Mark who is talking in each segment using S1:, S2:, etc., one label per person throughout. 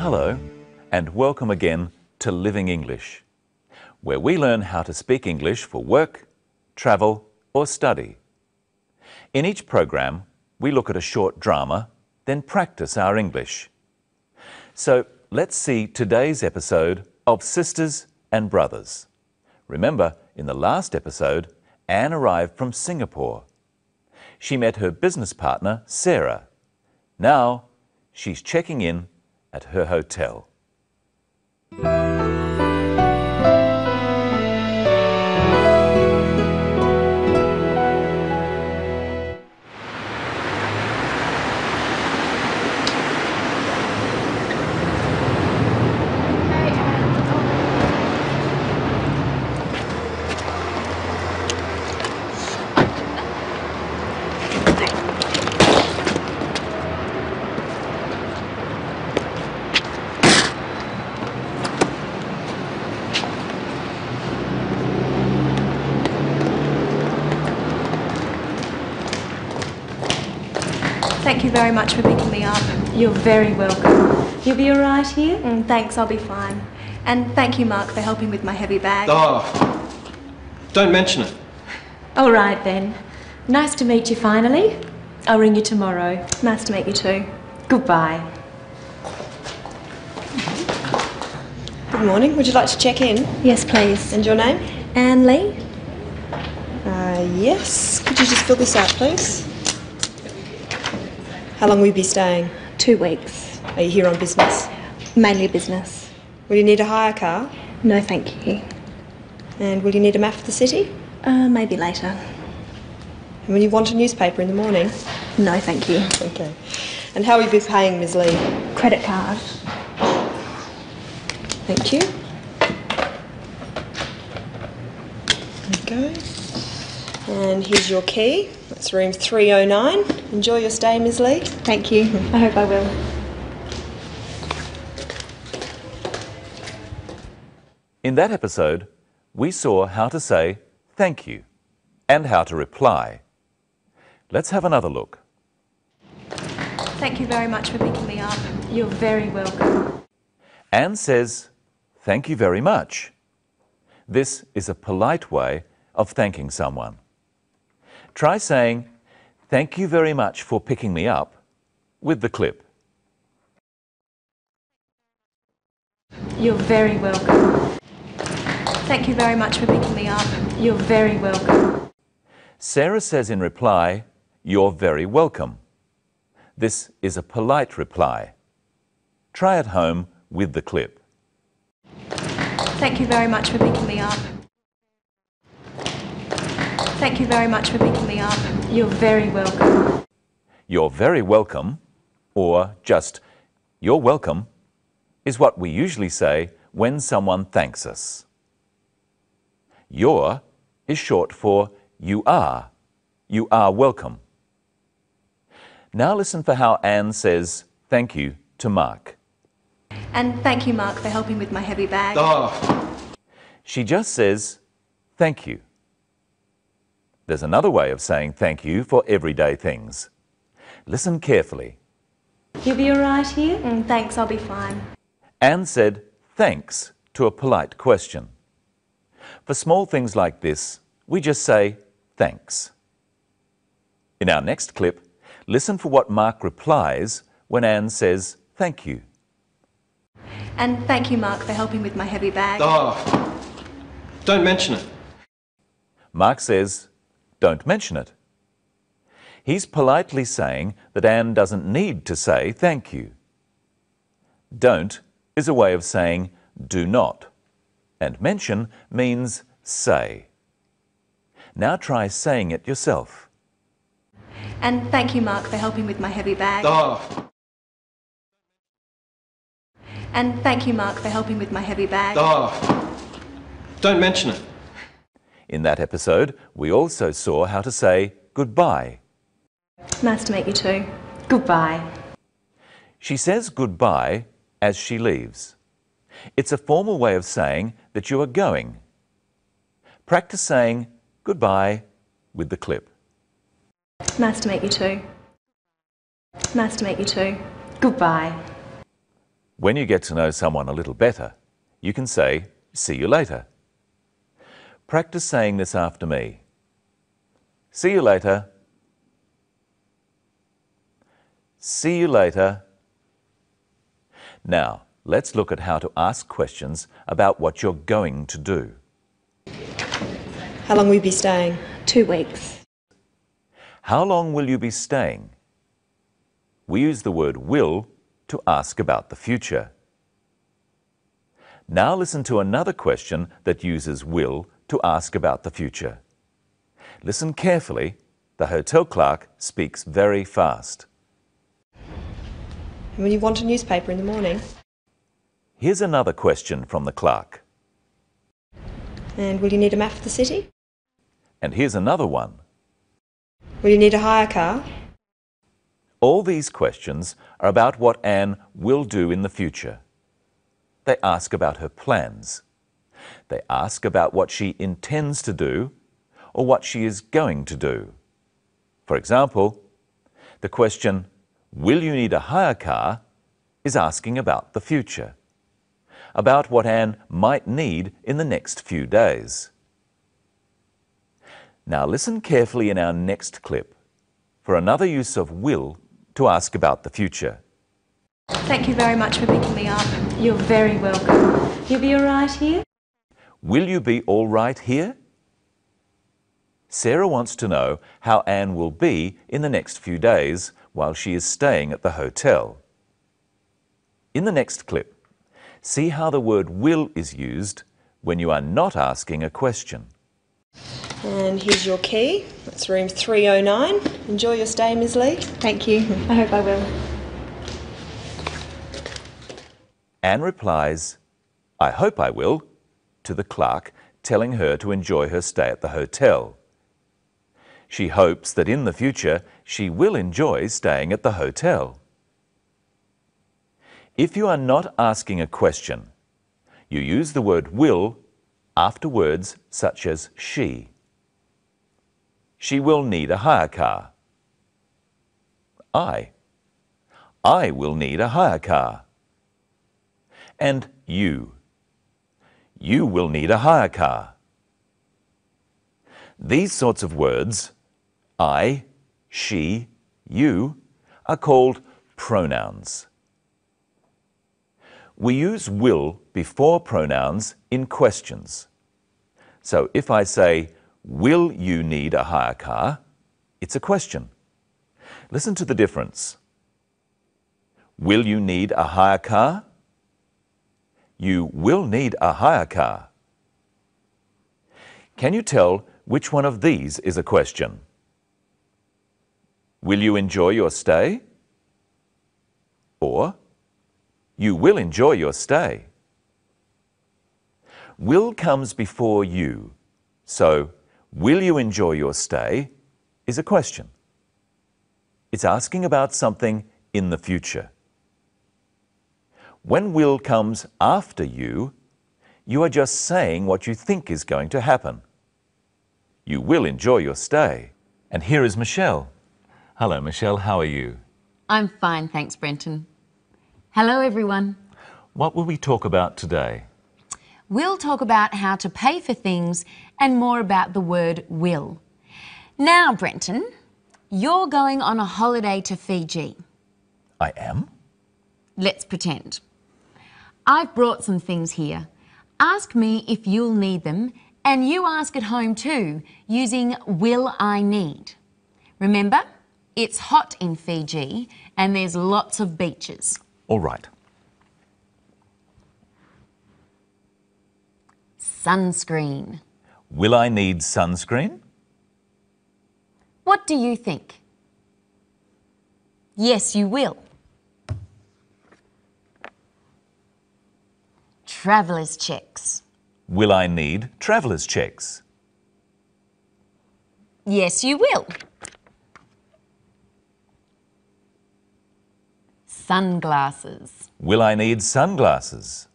S1: Hello, and welcome again to Living English, where we learn how to speak English for work, travel, or study. In each program, we look at a short drama, then practice our English. So let's see today's episode of Sisters and Brothers. Remember, in the last episode, Anne arrived from Singapore. She met her business partner, Sarah. Now, she's checking in at her hotel.
S2: Thank you very much for picking me up.
S3: You're very welcome. You'll be all right here?
S2: Thanks, I'll be fine. And thank you, Mark, for helping with my heavy bag.
S4: Oh, don't mention it.
S3: All right then. Nice to meet you finally. I'll ring you tomorrow.
S2: Nice to meet you too.
S3: Goodbye.
S5: Good morning. Would you like to check in?
S2: Yes, please.
S5: And your name?
S2: Anne Lee?
S5: Yes. Could you just fill this out, please? How long will you be staying?
S2: 2 weeks.
S5: Are you here on business?
S2: Mainly business.
S5: Will you need a hire car?
S2: No, thank you.
S5: And will you need a map of the city?
S2: Maybe later.
S5: And will you want a newspaper in the morning?
S2: No, thank you.
S5: Okay. And how will you be paying, Ms. Lee?
S2: Credit card.
S5: Thank you. There you go. And here's your key. That's room 309. Enjoy your stay, Ms. Lee.
S2: Thank you. I hope I will.
S1: In that episode, we saw how to say thank you and how to reply. Let's have another look.
S2: Thank you very much for picking me up.
S3: You're very welcome.
S1: Anne says, thank you very much. This is a polite way of thanking someone. Try saying, thank you very much for picking me up with the clip.
S3: You're very welcome.
S2: Thank you very much for picking me up.
S3: You're very welcome.
S1: Sarah says in reply, you're very welcome. This is a polite reply. Try at home with the clip.
S2: Thank you very much for picking me up. Thank you very much for picking me up.
S3: You're very welcome.
S1: You're very welcome, or just you're welcome, is what we usually say when someone thanks us. Your is short for you are. You are welcome. Now listen for how Anne says thank you to Mark.
S2: And thank you, Mark, for helping with my heavy bag.
S4: Oh,
S1: She just says thank you. There's another way of saying thank you for everyday things. Listen carefully.
S3: You'll be all right here?
S2: Thanks, I'll be fine.
S1: Anne said thanks to a polite question. For small things like this, we just say thanks. In our next clip, listen for what Mark replies when Anne says thank you.
S2: And thank you, Mark, for helping with my heavy bag.
S4: oh, don't mention it.
S1: Mark says, don't mention it. He's politely saying that Anne doesn't need to say thank you. Don't is a way of saying do not, and mention means say. Now try saying it yourself.
S2: And thank you, Mark, for helping with my heavy bag.
S4: Oh,
S2: And thank you, Mark, for helping with my heavy bag.
S4: oh, don't mention it.
S1: In that episode, we also saw how to say goodbye.
S2: Nice to meet you too.
S3: Goodbye.
S1: She says goodbye as she leaves. It's a formal way of saying that you are going. Practice saying goodbye with the clip.
S2: Nice to meet you too. Nice to meet you too.
S3: Goodbye.
S1: When you get to know someone a little better, you can say, "See you later." Practice saying this after me. See you later. See you later. Now, let's look at how to ask questions about what you're going to do.
S5: How long will you be staying?
S2: 2 weeks.
S1: How long will you be staying? We use the word will to ask about the future. Now listen to another question that uses will to ask about the future. Listen carefully. The hotel clerk speaks very fast.
S5: Will you want a newspaper in the morning?
S1: Here's another question from the clerk.
S5: And will you need a map of the city?
S1: And here's another one.
S5: Will you need a hire car?
S1: All these questions are about what Anne will do in the future. They ask about her plans. They ask about what she intends to do or what she is going to do. For example, the question, "Will you need a hire car?" is asking about the future, about what Anne might need in the next few days. Now listen carefully in our next clip for another use of will to ask about the future.
S2: Thank you very much for picking me up.
S3: You're very welcome. You'll be all right here?
S1: Will you be all right here? Sarah wants to know how Anne will be in the next few days while she is staying at the hotel. In the next clip, see how the word will is used when you are not asking a question.
S5: And here's your key. That's room 309. Enjoy your stay, Ms. Lee.
S2: Thank you. I hope I will.
S1: Anne replies, "I hope I will," to the clerk, telling her to enjoy her stay at the hotel. She hopes that in the future she will enjoy staying at the hotel. If you are not asking a question, you use the word will after words such as she. She will need a hire car. I will need a hire car. And you will need a hire car. These sorts of words, I, she, you, are called pronouns. We use will before pronouns in questions. So if I say, "Will you need a hire car?" it's a question. Listen to the difference. Will you need a hire car? You will need a hire car. Can you tell which one of these is a question? Will you enjoy your stay? Or, you will enjoy your stay. Will comes before you, so will you enjoy your stay is a question. It's asking about something in the future. When will comes after you are just saying what you think is going to happen. You will enjoy your stay. And here is Michelle. Hello, Michelle. How are you?
S6: I'm fine, thanks, Brenton. Hello, everyone.
S1: What will we talk about today?
S6: We'll talk about how to pay for things and more about the word will. Now, Brenton, you're going on a holiday to Fiji.
S1: I am?
S6: Let's pretend. I've brought some things here. Ask me if you'll need them, and you ask at home too, using will I need. Remember, it's hot in Fiji and there's lots of beaches.
S1: All right.
S6: Sunscreen.
S1: Will I need sunscreen?
S6: What do you think? Yes, you will. Traveller's checks.
S1: Will I need traveller's checks?
S6: Yes, you will. Sunglasses.
S1: Will I need sunglasses?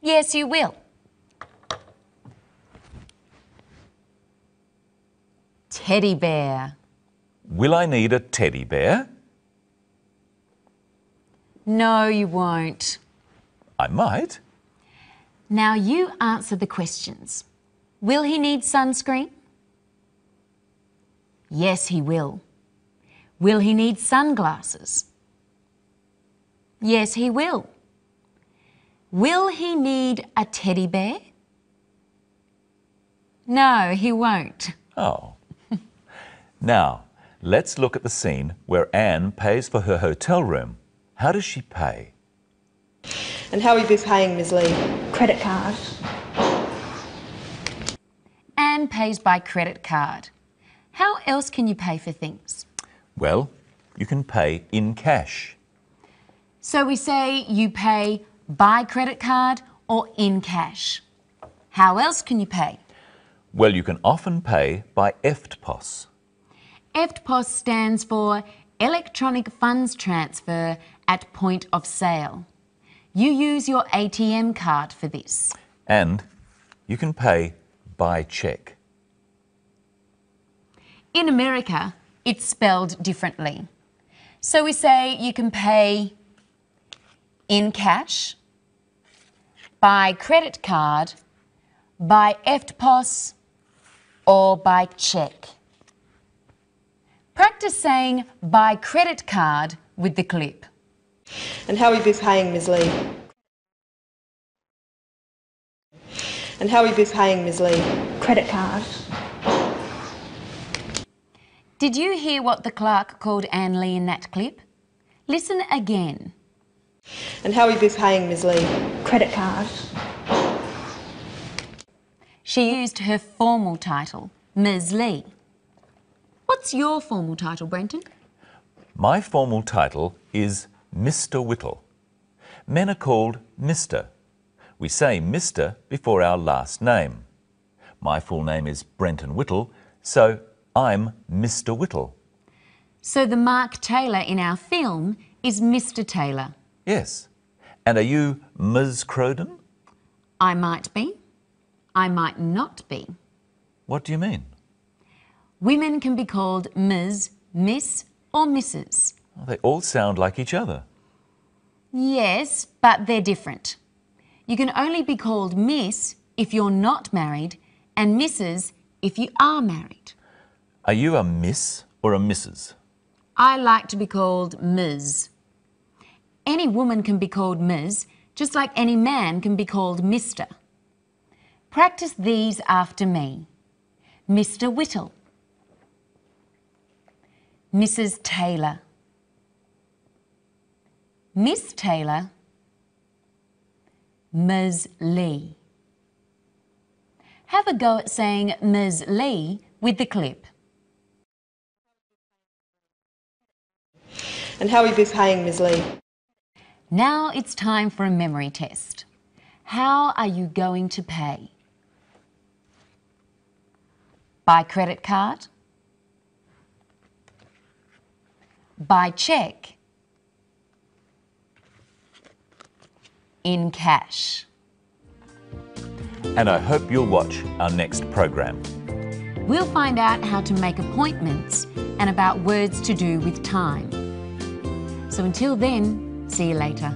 S6: Yes, you will. Teddy bear.
S1: Will I need a teddy bear?
S6: No, you won't.
S1: I might.
S6: Now you answer the questions. Will he need sunscreen? Yes, he will. Will he need sunglasses? Yes, he will. Will he need a teddy bear? No, he won't.
S1: Oh. Now, let's look at the scene where Anne pays for her hotel room. How does she pay?
S5: And how will you be paying, Ms. Lee?
S2: Credit card.
S6: Anne pays by credit card. How else can you pay for things?
S1: Well, you can pay in cash.
S6: So we say you pay by credit card or in cash. How else can you pay?
S1: Well, you can often pay by EFTPOS.
S6: EFTPOS stands for Electronic Funds Transfer at Point of Sale. You use your ATM card for this.
S1: And you can pay by cheque.
S6: In America, it's spelled differently. So we say you can pay in cash, by credit card, by EFTPOS, or by cheque. Practice saying by credit card with the clip.
S5: And how will you be paying, Ms. Lee? And how will you be paying, Ms. Lee?
S2: Credit card.
S6: Did you hear what the clerk called Anne Lee in that clip? Listen again.
S5: And how will you be paying, Ms. Lee?
S2: Credit card.
S6: She used her formal title, Ms. Lee. What's your formal title, Brenton?
S1: My formal title is Mr. Whittle. Men are called Mr. We say Mr. before our last name. My full name is Brenton Whittle, so I'm Mr. Whittle.
S6: So the Mark Taylor in our film is Mr. Taylor.
S1: Yes. And are you Ms. Crowden?
S6: I might be. I might not be.
S1: What do you mean?
S6: Women can be called Ms., Miss or Mrs.
S1: Well, they all sound like each other.
S6: Yes, but they're different. You can only be called Miss if you're not married and Mrs. if you are married.
S1: Are you a Miss or a Mrs.?
S6: I like to be called Ms. Any woman can be called Ms., just like any man can be called Mr. Practice these after me. Mr. Whittle. Mrs. Taylor. Miss Taylor. Ms. Lee. Have a go at saying Ms. Lee with the clip.
S5: And how will you be paying, Ms. Lee?
S6: Now it's time for a memory test. How are you going to pay? By credit card? By cheque? In cash?
S1: And I hope you'll watch our next program.
S6: We'll find out how to make appointments and about words to do with time. So until then, see you later.